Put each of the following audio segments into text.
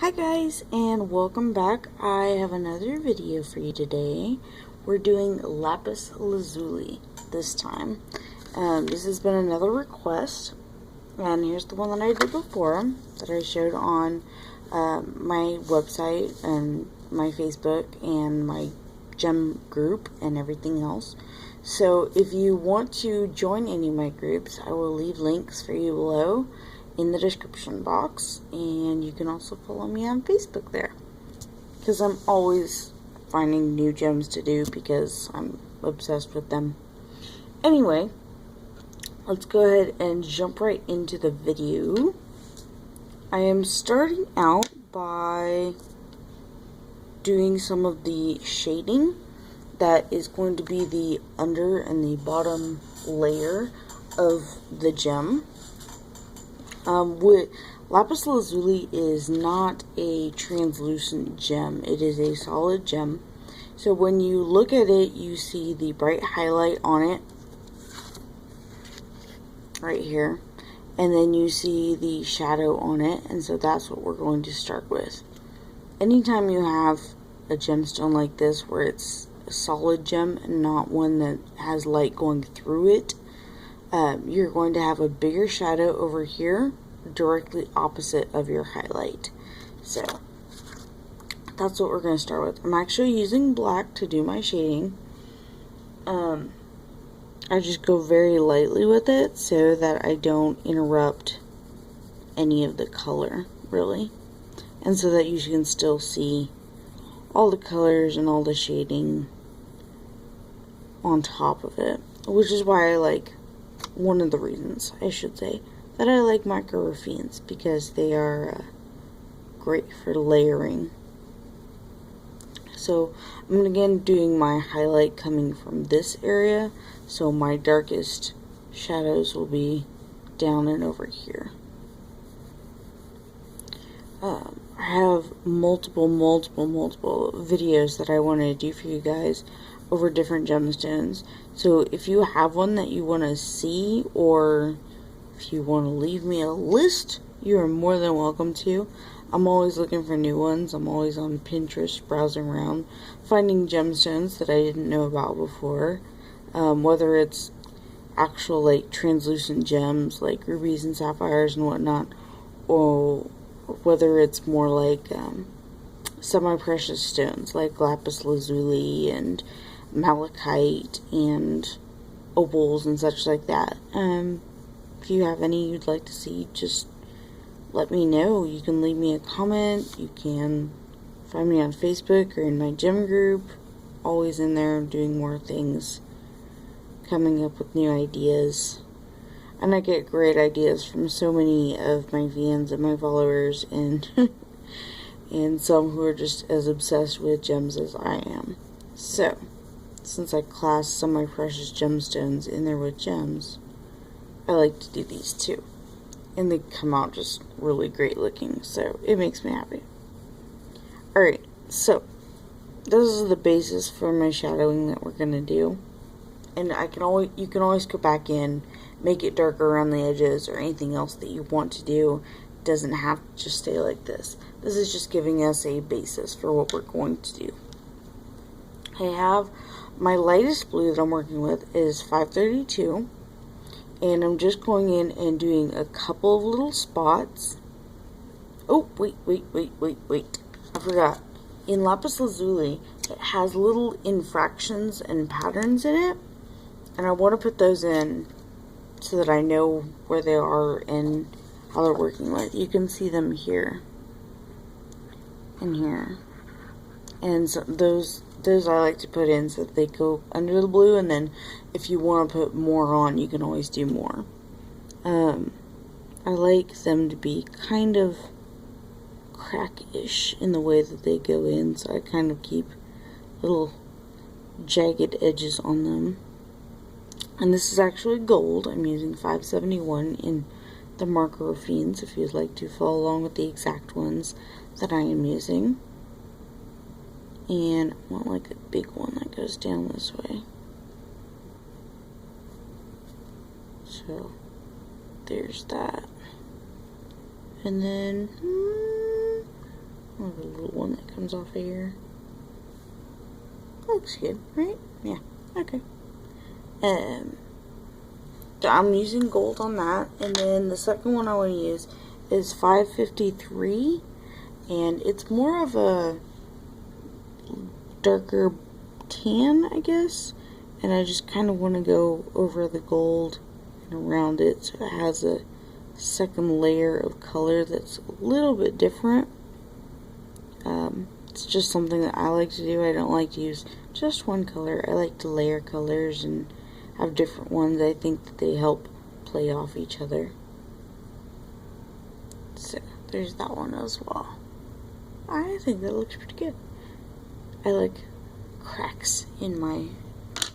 Hi guys, and welcome back. I have another video for you today. We're doing Lapis Lazuli this time. This has been another request, and here's the one that I did before that I showed on my website and my Facebook and my gem group and everything else. So if you want to join any of my groups, I will leave links for you below in the description box, and you can also follow me on Facebook there, because I'm always finding new gems to do because I'm obsessed with them. Anyway, let's go ahead and jump right into the video. I am starting out by doing some of the shading that is going to be the under and the bottom layer of the gem. Lapis Lazuli is not a translucent gem. It is a solid gem. So when you look at it, you see the bright highlight on it right here, and then you see the shadow on it, and so that's what we're going to start with. Anytime you have a gemstone like this where it's a solid gem and not one that has light going through it, you're going to have a bigger shadow over here directly opposite of your highlight. So that's what we're going to start with. I'm actually using black to do my shading. I just go very lightly with it so that I don't interrupt any of the color, really, and so that you can still see all the colors and all the shading on top of it, which is why I like, one of the reasons I should say, that I like micro Raffines, because they are great for layering. So I'm again doing my highlight coming from this area, so my darkest shadows will be down and over here. I have multiple videos that I want to do for you guys over different gemstones. So if you have one that you want to see, or if you want to leave me a list, you are more than welcome to. I'm always looking for new ones. I'm always on Pinterest browsing around, finding gemstones that I didn't know about before. Whether it's actual like translucent gems like rubies and sapphires and whatnot, or whether it's more like semi-precious stones like lapis lazuli and malachite and opals and such like that. If you have any you'd like to see, just let me know. You can leave me a comment. You can find me on Facebook or in my gem group. Always in there doing more things, coming up with new ideas. And I get great ideas from so many of my fans and my followers, and and some who are just as obsessed with gems as I am. So, since I class some of my precious gemstones in there with gems, I like to do these too. And they come out just really great looking, so it makes me happy. Alright, so this is the basis for my shadowing that we're gonna do. And you can always go back in, make it darker around the edges or anything else that you want to do. It doesn't have to just stay like this. This is just giving us a basis for what we're going to do. I have my lightest blue that I'm working with is 532. And I'm just going in and doing a couple of little spots. Oh, wait. I forgot. In Lapis Lazuli, it has little infractions and patterns in it. And I want to put those in so that I know where they are and how they're working with. You can see them here and here. And so those I like to put in so that they go under the blue, and then if you want to put more on, you can always do more. I like them to be kind of crackish in the way that they go in, so I kind of keep little jagged edges on them. And this is actually gold. I'm using 571 in the marker Raffines, if you'd like to follow along with the exact ones that I am using. And I want like a big one that goes down this way. So there's that. And then I have a little one that comes off of here. Looks good, right? Yeah, okay. So I'm using gold on that, and then the second one I want to use is 553, and it's more of a darker tan, I guess, and I just kind of want to go over the gold and around it so it has a second layer of color that's a little bit different. It's just something that I like to do. I don't like to use just one color. I like to layer colors and have different ones. I think that they help play off each other. So there's that one as well. I think that looks pretty good. I like cracks in my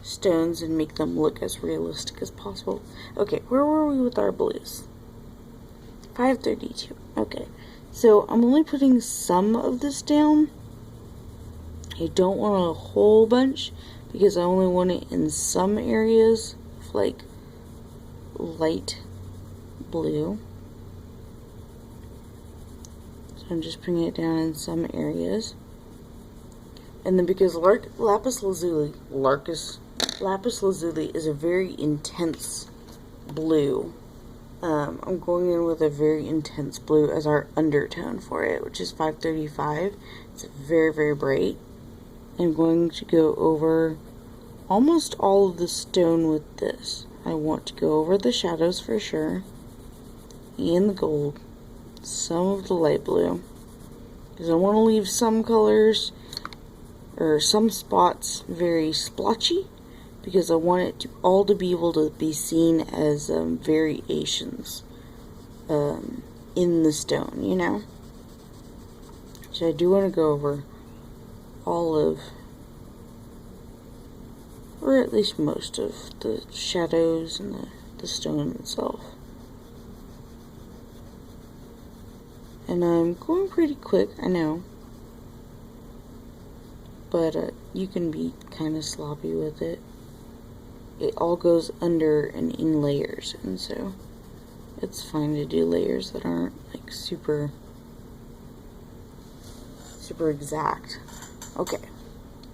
stones and make them look as realistic as possible. Okay, where were we with our blues? 532. Okay, so I'm only putting some of this down. I don't want a whole bunch because I only want it in some areas of like light blue. So I'm just putting it down in some areas. And then because Lapis Lazuli is a very intense blue, I'm going in with a very intense blue as our undertone for it, which is 535. It's very, very bright. I'm going to go over almost all of the stone with this. I want to go over the shadows for sure, and the gold, some of the light blue, because I want to leave some colors or some spots very splotchy, because I want it to all to be able to be seen as variations in the stone, you know. So I do want to go over all of, or at least most of, the shadows and the stone itself. And I'm going pretty quick, I know, but you can be kind of sloppy with it. It all goes under and in layers, and so it's fine to do layers that aren't like super exact. Okay,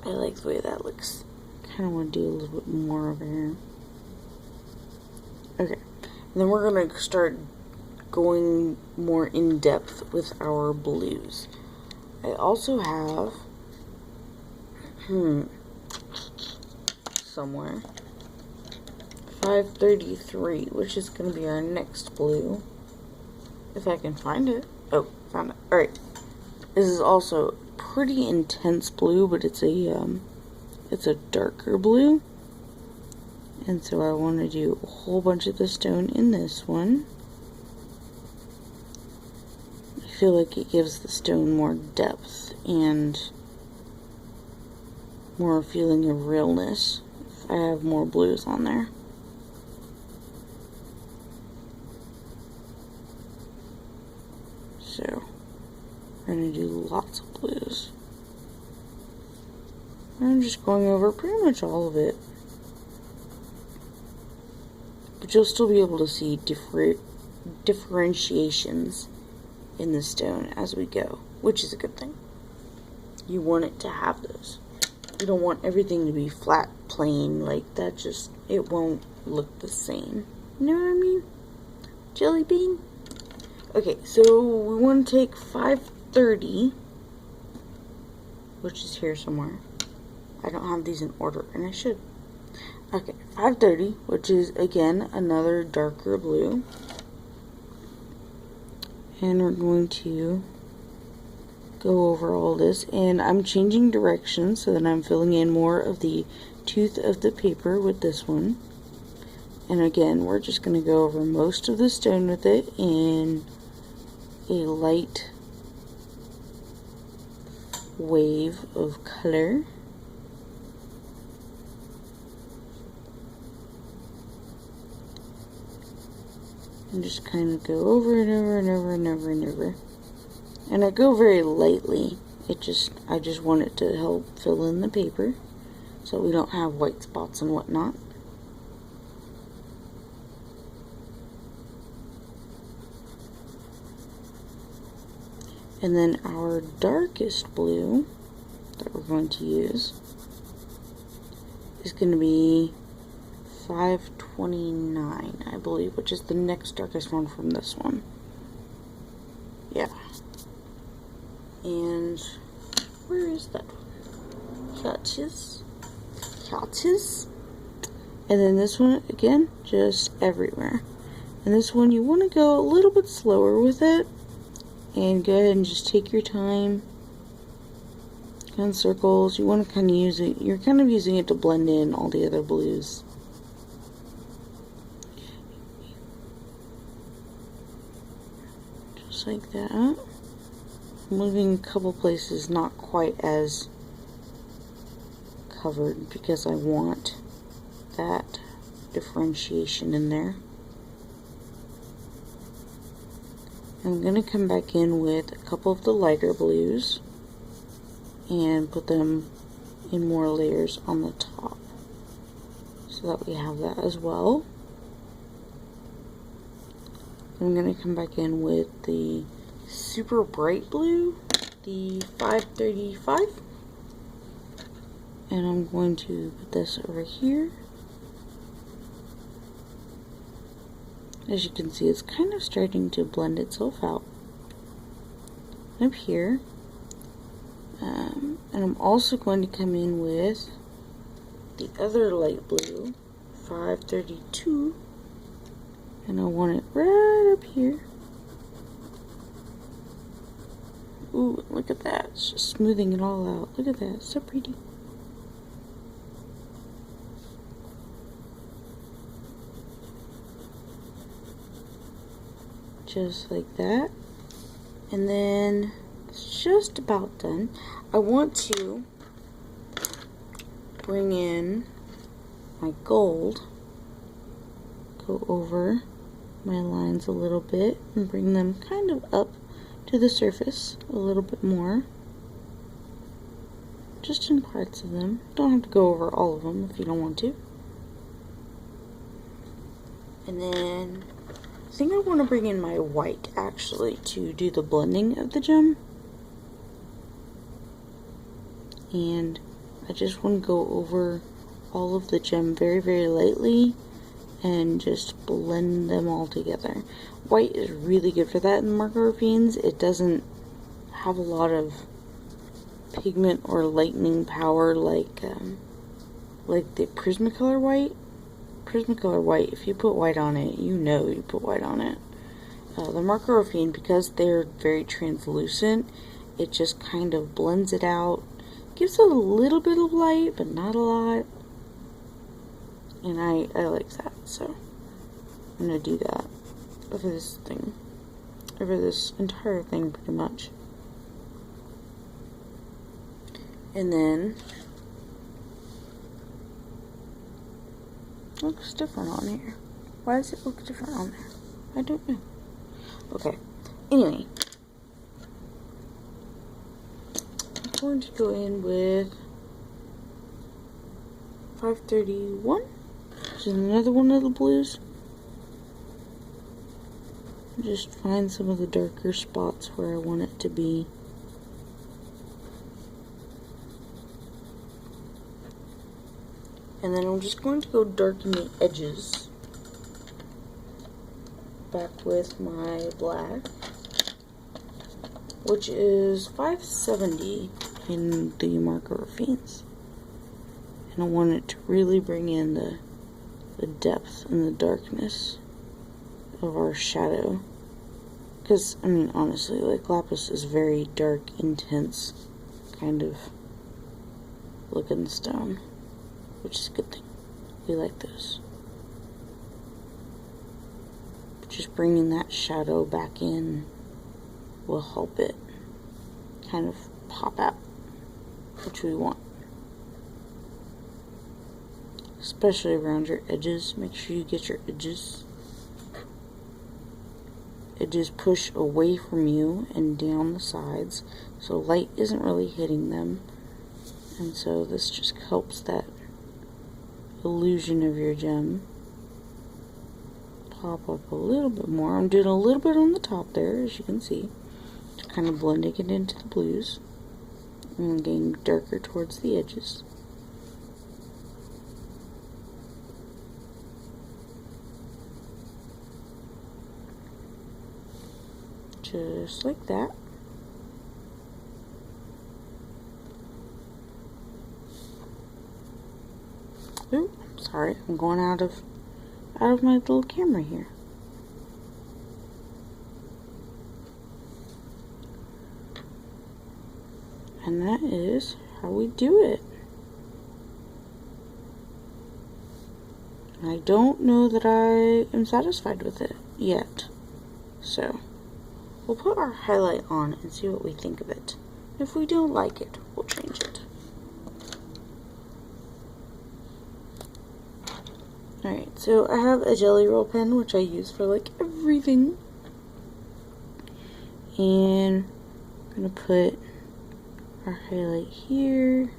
I like the way that looks. Kind of want to do a little bit more over here. Okay, and then we're going to start going more in depth with our blues. I also have somewhere 533, which is going to be our next blue, if I can find it. Oh, found it. Alright, this is also pretty intense blue, but it's a darker blue, and so I want to do a whole bunch of the stone in this one. I feel like it gives the stone more depth and more feeling of realness if I have more blues on there. So we're going to do lots of blues. I'm just going over pretty much all of it. But you'll still be able to see differentiations in the stone as we go, which is a good thing. You want it to have those. You don't want everything to be flat, plain, like that. Just, it won't look the same. You know what I mean? Jelly bean? Okay, so we want to take 530, which is here somewhere. I don't have these in order, and I should. Okay, 530, which is, again, another darker blue. And we're going to go over all this, and I'm changing directions so that I'm filling in more of the tooth of the paper with this one. And again, we're just going to go over most of the stone with it in a light wave of color. And just kind of go over and over and over and over and over. And I go very lightly. I just want it to help fill in the paper so we don't have white spots and whatnot. And then our darkest blue that we're going to use is going to be 529, I believe, which is the next darkest one from this one. Yeah. And where is that one? Catches. And then this one, again, just everywhere. And this one, you want to go a little bit slower with it. And go ahead and just take your time. Kind of circles. You want to kind of use it. You're kind of using it to blend in all the other blues. Just like that. Moving a couple places not quite as covered because I want that differentiation in there. I'm going to come back in with a couple of the lighter blues and put them in more layers on the top so that we have that as well. I'm going to come back in with the super bright blue, the 535, and I'm going to put this over here. As you can see, it's kind of starting to blend itself out up here. And I'm also going to come in with the other light blue, 532, and I want it right up here. Ooh, look at that. It's just smoothing it all out. Look at that. It's so pretty. Just like that. And then it's just about done. I want to bring in my gold, go over my lines a little bit and bring them kind of up to the surface a little bit more, just in parts of them. Don't have to go over all of them if you don't want to. And then I think I want to bring in my white actually to do the blending of the gem. And I just want to go over all of the gem very, very lightly and just blend them all together. White is really good for that in the marker Raffines. It doesn't have a lot of pigment or lightening power like the Prismacolor white. Prismacolor white, if you put white on it, you know you put white on it. The marker Raffine, because they're very translucent, it just kind of blends it out. Gives it a little bit of light, but not a lot. And I like that, so I'm going to do that over this thing. Over this entire thing, pretty much. And then it looks different on here. Why does it look different on there? I don't know. Okay. Anyway, I'm going to go in with 531, which is another one of the blues. Just find some of the darker spots where I want it to be. And then I'm just going to go darken the edges back with my black, which is 570 in the marker Raffines. And I want it to really bring in the depth and the darkness of our shadow. Because, I mean, honestly, like, Lapis is very dark, intense kind of looking stone, which is a good thing. We like those. Just bringing that shadow back in will help it kind of pop out, which we want. Especially around your edges. Make sure you get your edges push away from you and down the sides so light isn't really hitting them. And so this just helps that illusion of your gem pop up a little bit more. I'm doing a little bit on the top there, as you can see, to kind of blending it into the blues and getting darker towards the edges. Just like that. Ooh, sorry, I'm going out of my little camera here. And that is how we do it. I don't know that I am satisfied with it yet. So, we'll put our highlight on and see what we think of it. If we don't like it, we'll change it. Alright, so I have a jelly roll pen, which I use for like everything. And I'm going to put our highlight here.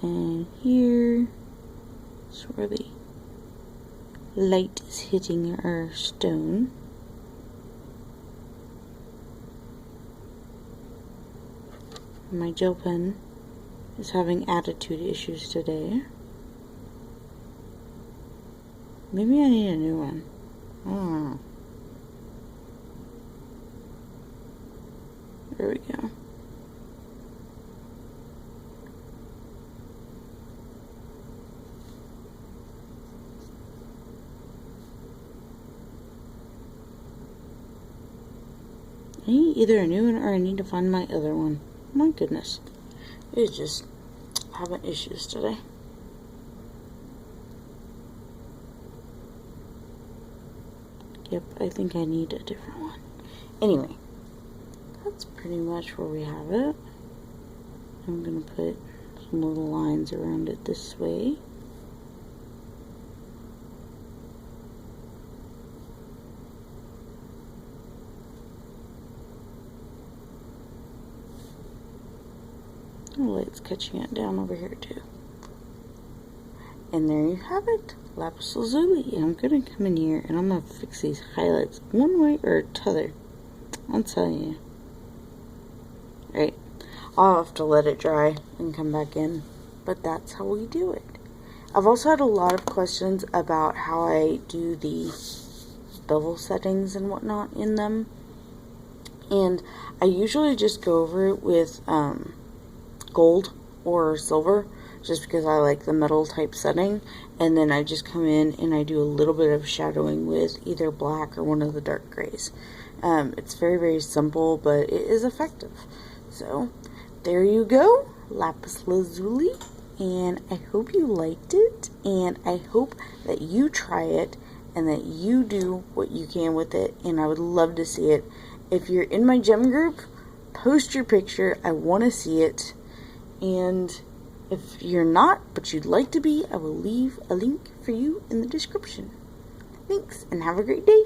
And here. That's where the light is hitting our stone. My gel pen is having attitude issues today. Maybe I need a new one. I don't know. There we go. I need either a new one or I need to find my other one. My goodness. It's just having issues today. Yep, I think I need a different one. Anyway, that's pretty much where we have it. I'm going to put some little lines around it this way. The light's catching it down over here too. And there you have it, Lapis Lazuli. And I'm going to come in here and I'm going to fix these highlights one way or t'other. I'm telling you. Right, I'll have to let it dry and come back in. But that's how we do it. I've also had a lot of questions about how I do the bevel settings and whatnot in them. And I usually just go over it with gold or silver, just because I like the metal type setting, and then I just come in and I do a little bit of shadowing with either black or one of the dark grays. It's very, very simple, but it is effective. So there you go, Lapis Lazuli, and I hope you liked it, and I hope that you try it and that you do what you can with it, and I would love to see it. If you're in my gem group, post your picture. I want to see it. And if you're not, but you'd like to be, I will leave a link for you in the description. Thanks, and have a great day.